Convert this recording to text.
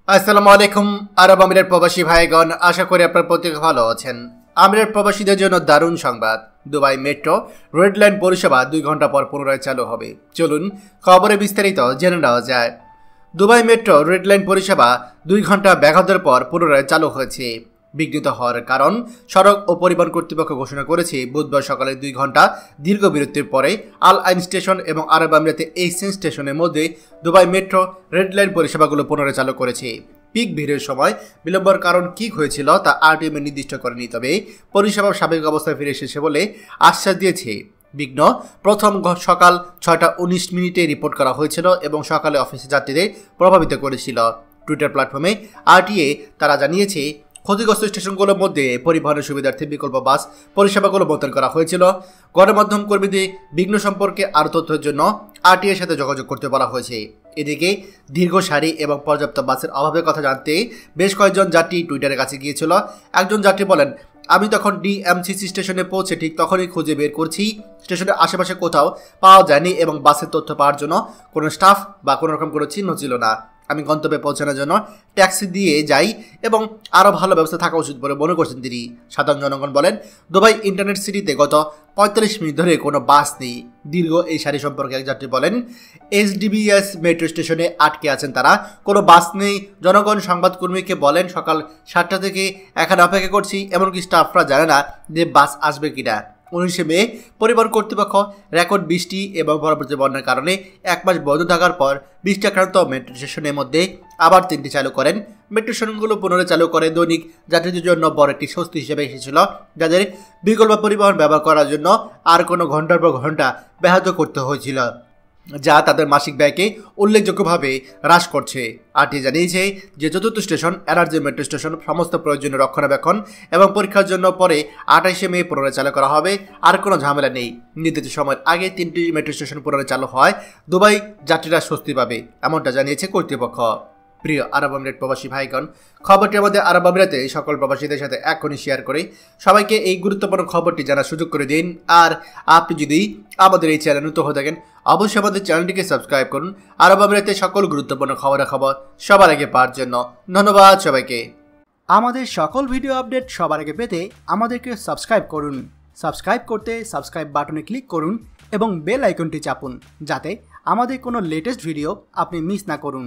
আসসালামু আলাইকুম আরব আমিরাত প্রবাসী ভাইগণ, আশা করি আপনারা প্রত্যেকে ভালো আছেন। আমিরাত প্রবাসীদের জন্য দারুণ সংবাদ, দুবাই মেট্রো রেড লাইন পরিষেবা 2 ঘন্টা পর পুনরায় চালু হবে। চলুন খবরে বিস্তারিত জেনে নেওয়া যায়। দুবাই মেট্রো রেড লাইন পরিষেবা 2 ঘন্টা ব্যাঘাতের পর পুনরায় চালু হয়েছে। বিঘ্নিত হওয়ার কারণ সড়ক ও পরিবহন কর্তৃপক্ষ ঘোষণা করেছে বুধবার সকালে 2 ঘন্টা দীর্ঘ বিরতির পরে আল আইন স্টেশন এবং আরব আমিরাতের এক্সচেঞ্জ স্টেশনের মধ্যে দুবাই মেট্রো রেড লাইন পরিষেবাগুলো পুনরায় চালু করেছে। পিক ভিড়ের সময় বিলম্বর কারণ কী হয়েছিল তা আরটিএমএ নির্দিষ্ট করেনি, তবে পরিষেবা স্বাভাবিক অবস্থায় ফিরে এসেছে বলে আশ্বাস দিয়েছে। বিঘ্ন প্রথম সকাল 6টা 19 মিনিটে রিপোর্ট করা হয়েছিল এবং সকালে অফিসে যাত্রীদের প্রভাবিত করেছিল। টুইটার প্ল্যাটফর্মে আরটিএ তারা জানিয়েছে, ক্ষতিগ্রস্ত স্টেশনগুলোর মধ্যে পরিবহনের সুবিধার্থে বিকল্প বাস পরিষেবাগুলো মোতায়েন করা হয়েছিল। গণমাধ্যম কর্মীদের বিঘ্ন সম্পর্কে আরও তথ্যের জন্য আরটিএর সাথে যোগাযোগ করতে বলা হয়েছে। এদিকে দীর্ঘ সারি এবং পর্যাপ্ত বাসের অভাবের কথা জানতে বেশ কয়েকজন যাত্রী টুইটারের কাছে গিয়েছিল। একজন যাত্রী বলেন, আমি তখন ডিএমসিসি স্টেশনে পৌঁছে ঠিক তখনই খুঁজে বের করছি। স্টেশনের আশেপাশে কোথাও পাওয়া যায়নি এবং বাসের তথ্য পাওয়ার জন্য কোনো স্টাফ বা কোনো রকম কোনো চিহ্ন ছিল না। আমি গন্তব্যে পৌঁছানোর জন্য ট্যাক্সি দিয়ে যাই এবং আরও ভালো ব্যবস্থা থাকা উচিত বলে মনে করছেন তিনি। সাধারণ জনগণ বলেন, দুবাই ইন্টারনেট সিটিতে গত 45 মিনিট ধরে কোনো বাস নেই। দীর্ঘ এই সারি সম্পর্কে এক যাত্রী বলেন, এসডিবিএস মেট্রো স্টেশনে আটকে আছেন তারা, কোনো বাস নেই। জনগণ সংবাদকর্মীকে বলেন, সকাল 7টা থেকে এখানে অপেক্ষা করছি, এমনকি স্টাফরা জানে না যে বাস আসবে কিনা। 19 মে পরিবহন কর্তৃপক্ষ রেকর্ড বৃষ্টি এবং পরবর্তী বন্যার কারণে 1 মাস বন্ধ থাকার পর বৃষ্টিআক্রান্ত মেট্রো স্টেশনের মধ্যে আবার 3টি চালু করেন। মেট্রো স্টেশনগুলো পুনরায় চালু করে দৈনিক যাত্রীদের জন্য বড় একটি স্বস্তি হিসেবে এসেছিল, যাদের বিকল্প পরিবহন ব্যবহার করার জন্য আর কোনো ঘন্টার পর ঘন্টা ব্যাহত করতে হয়েছিল, যা তাদের মাসিক ব্যয়কে উল্লেখযোগ্যভাবে হ্রাস করছে। আরটি জানিয়েছে যে চতুর্থ স্টেশন এনার্জি মেট্রো স্টেশন সমস্ত প্রয়োজনীয় রক্ষণাবেক্ষণ এবং পরীক্ষার জন্য পরে 28 মে পুনরায় চালু করা হবে। আর কোনো ঝামেলা নেই। নির্ধারিত সময়ের আগে 3টি মেট্রো স্টেশন পুনরায় চালু হয় দুবাই যাত্রীরা স্বস্তি পাবে, এমনটা জানিয়েছে কর্তৃপক্ষ। প্রিয় আরব আমিরাত প্রবাসী ভাইগণ, খবরটি আমাদের আরব আমিরাতে সকল প্রবাসীদের সাথে এখনই শেয়ার করে সবাইকে এই গুরুত্বপূর্ণ খবরটি জানার সুযোগ করে দিন। আর আপনি যদি আমাদের এই চ্যানেল নতুন হয়ে থাকেন, অবশ্যই আমাদের চ্যানেলটিকে সাবস্ক্রাইব করুন আরব আমিরাতে সকল গুরুত্বপূর্ণ খবর সবার আগে পাওয়ার জন্য। ধন্যবাদ সবাইকে। আমাদের সকল ভিডিও আপডেট সবার আগে পেতে আমাদেরকে সাবস্ক্রাইব করুন। সাবস্ক্রাইব করতে সাবস্ক্রাইব বাটনে ক্লিক করুন এবং বেল আইকনটি চাপুন, যাতে আমাদের কোনো লেটেস্ট ভিডিও আপনি মিস না করুন।